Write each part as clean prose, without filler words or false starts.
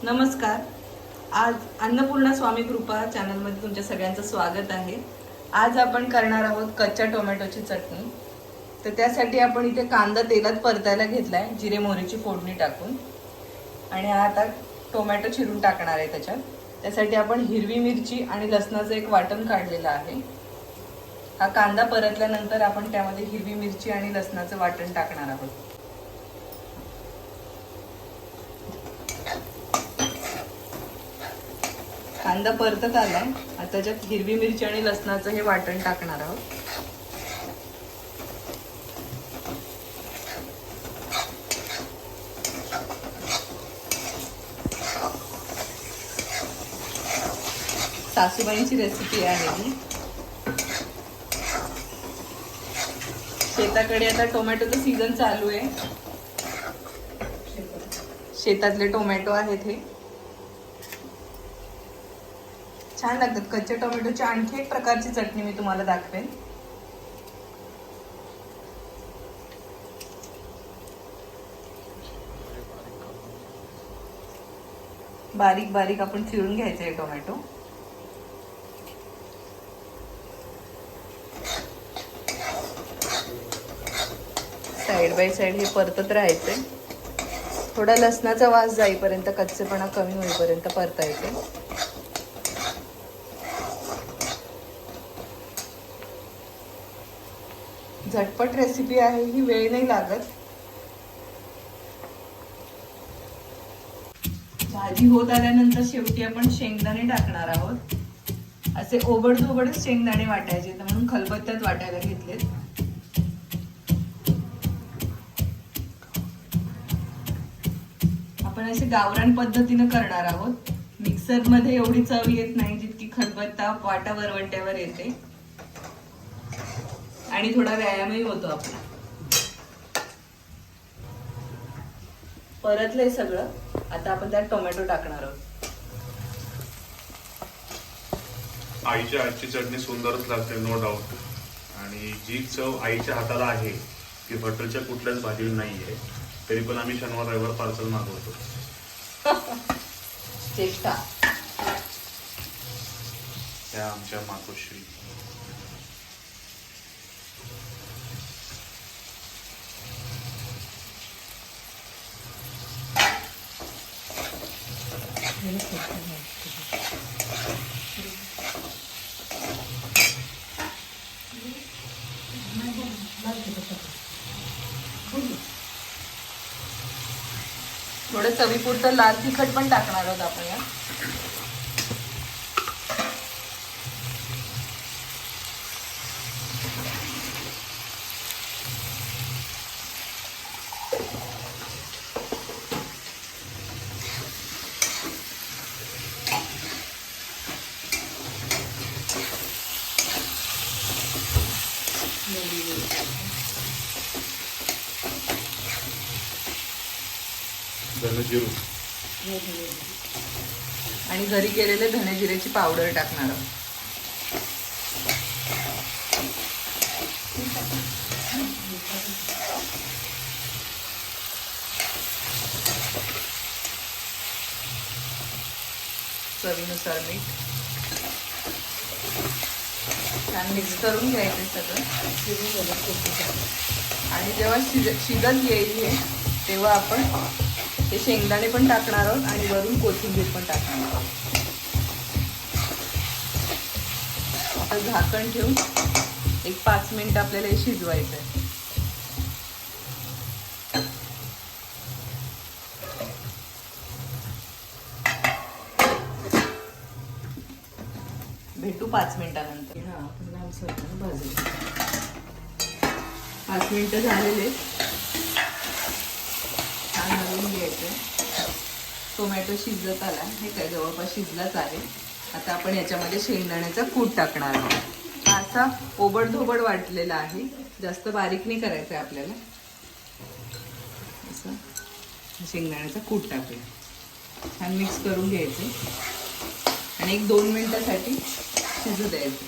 नमस्कार. आज अन्नपूर्णा स्वामी कृपा चॅनलमध्ये तुमच्या सगळ्यांचं स्वागत आहे. आज आपण करणार आहोत कच्च्या टोमॅटोची चटणी. तर त्यासाठी आपण इथे कांदा तेलात परतायला घेतलाय जिरे मोहरीची फोडणी टाकून, आणि आता टोमॅटो चिरून टाकणार आहे त्याच्यात. त्यासाठी आपण हिरवी मिरची आणि लसणाचं एक वाटण काढलेलं आहे. हा कांदा परतल्यानंतर आपण त्यामध्ये हिरवी मिरची आणि लसणाचं वाटण टाकणार आहोत. कांदा परतत आलाय. आता त्याच्यात हिरवी मिरची आणि लसणाचं हे वाटण टाकणार आहोत. सासूबाईंची रेसिपी आहे ही. शेताकडे आता टोमॅटोचं सीझन चालू आहे. शेतातले टोमॅटो आहेत हे. छान लागतात कच्च्या टोमॅटोची. आणखी एक प्रकारची चटणी मी तुम्हाला दाखवेन. बारीक बारीक आपण चिरून घ्यायचे आहे टोमॅटो. साइड बाय साइड हे परतत राहायचे. थोडा लसणाचा वास जाईपर्यंत, कच्चेपणा कमी होईपर्यंत परतायचे. झटपट रेसिपी आहे ही, वेळ नाही लागत. भाजी होत आल्यानंतर शेवटी आपण शेंगदाणे टाकणार आहोत. असे ओबडधोबडच शेंगदाणे वाटायचे, म्हणून खलबत्त्यात वाटायला घेतलेत. आपण असे गावरान पद्धतीने करणार आहोत. मिक्सर मध्ये एवढी चव येत नाही जितकी खलबत्ता वाटा वरवंट्यावर येते, आणि थोडा व्यायामही होतो आपला. परतलंय सगळं. आता आपण त्यात टोमॅटो टाकणार आहोत. आईच्या हातची चटणी सुंदरच लागते, नो डाऊट. आणि जी चव आईच्या हाताला आहे ती हॉटेलच्या कुठल्याच भाजीला नाहीये. तरी पण आम्ही शनिवार रविवार पार्सल मागवतो. चेष्टा. त्या आमच्या मातोश्री. थोडं चवीपुरतं लाल तिखट पण टाकणार आहोत आपण या. धनेजिरू आणि घरी केलेले धने जिरेची पावडर टाकणार आहोत. चवीनुसार मीठ. छान मिक्स करून घ्यायचं सगळं. आणि जेव्हा शिजत येईल हे, तेव्हा आपण हे शेंगदाणे पण टाकणार आहोत आणि वरून कोथिंबीर पण टाकणार आहोत. आता झाकण ठेवून एक 5 मिनिट आपल्याला हे शिजवायचं आहे. भेटू 5 मिनिटानंतर. हा, आपण लालसर भाजू. 5 मिनिटं झालेले. छान हलवून घ्यायचे. टोमॅटो शिजत आला. हे काय जवळपास शिजलाच आहे. आता आपण याच्यामध्ये शेंगदाण्याचा कूट टाकणार आहोत. हा असा ओबडधोबड वाटलेला आहे, जास्त बारीक नाही करायचं आहे आपल्याला. असं शेंगदाण्याचा कूट टाकूया. छान मिक्स करून घ्यायचे आणि एक 2 मिनिटासाठी शिजू द्यायचं.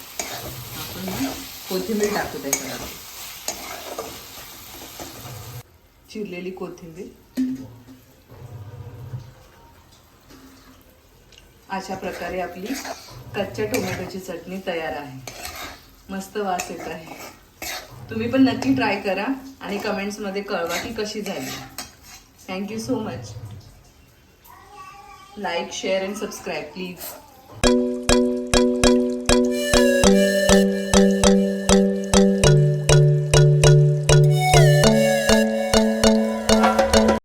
आपण कोथिंबीर टाकू त्याच्यावर. चिरलेली कोथिंबीर. अशा प्रकारे आपली कच्च्या टोमॅटोची चटणी तयार आहे. मस्त वास येत आहे. तुम्ही पण नक्की ट्राय करा आणि कमेंट्समध्ये कळवा की कशी झाली. Thank you so much. Like, share and subscribe please.